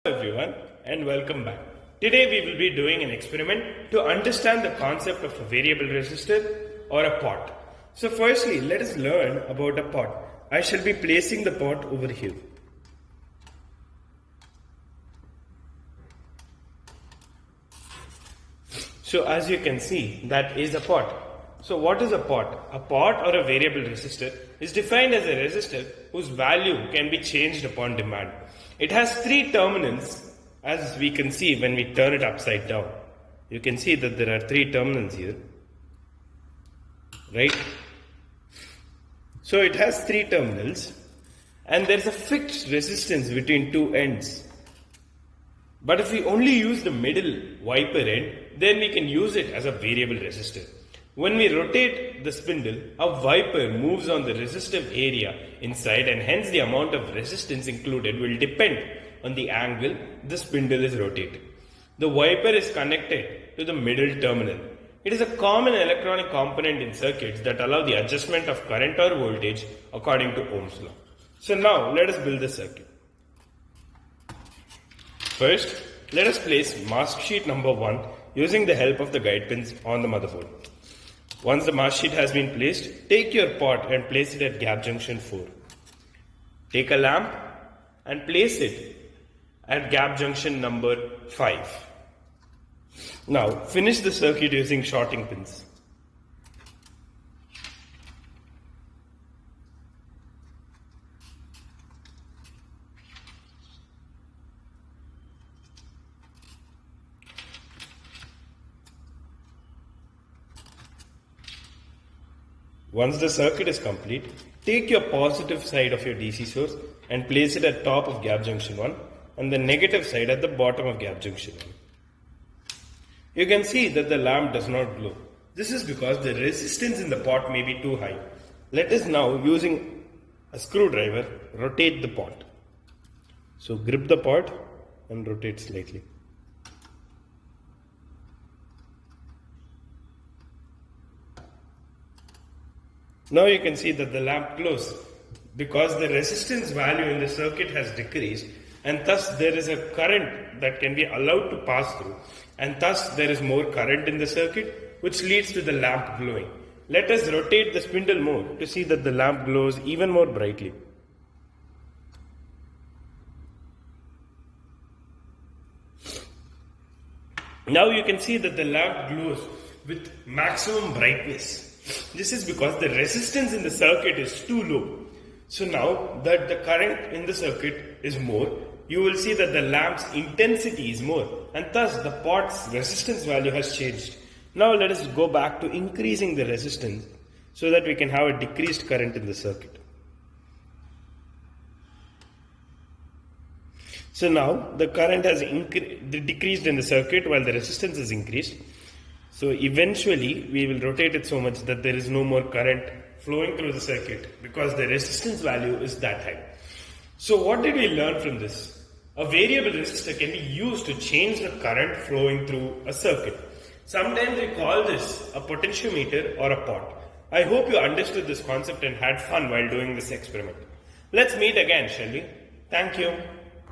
Hello everyone and welcome back. Today we will be doing an experiment to understand the concept of a variable resistor or a pot. So firstly, let us learn about a pot. I shall be placing the pot over here. So as you can see, that is a pot. So what is a pot? A pot or a variable resistor is defined as a resistor whose value can be changed upon demand. It has three terminals, as we can see when we turn it upside down. You can see that there are three terminals here, right? So it has three terminals and there is a fixed resistance between two ends. But if we only use the middle wiper end, then we can use it as a variable resistor. When we rotate the spindle, a wiper moves on the resistive area inside, and hence the amount of resistance included will depend on the angle the spindle is rotated. The wiper is connected to the middle terminal. It is a common electronic component in circuits that allow the adjustment of current or voltage according to Ohm's law. So now let us build the circuit. First, let us place mask sheet number 1 using the help of the guide pins on the motherboard. Once the mask sheet has been placed, take your pot and place it at gap junction 4. Take a lamp and place it at gap junction number 5. Now finish the circuit using shorting pins. Once the circuit is complete, take your positive side of your DC source and place it at top of gap junction 1 and the negative side at the bottom of gap junction 1. You can see that the lamp does not glow. This is because the resistance in the pot may be too high. Let us now, using a screwdriver, rotate the pot. So grip the pot and rotate slightly. Now you can see that the lamp glows because the resistance value in the circuit has decreased, and thus there is a current that can be allowed to pass through, and thus there is more current in the circuit, which leads to the lamp glowing. Let us rotate the spindle more to see that the lamp glows even more brightly. Now you can see that the lamp glows with maximum brightness. This is because the resistance in the circuit is too low. So now that the current in the circuit is more, you will see that the lamp's intensity is more, and thus the pot's resistance value has changed. Now let us go back to increasing the resistance so that we can have a decreased current in the circuit. So now the current has decreased in the circuit while the resistance is increased. So eventually we will rotate it so much that there is no more current flowing through the circuit because the resistance value is that high. So what did we learn from this? A variable resistor can be used to change the current flowing through a circuit. Sometimes we call this a potentiometer or a pot. I hope you understood this concept and had fun while doing this experiment. Let's meet again, shall we? Thank you.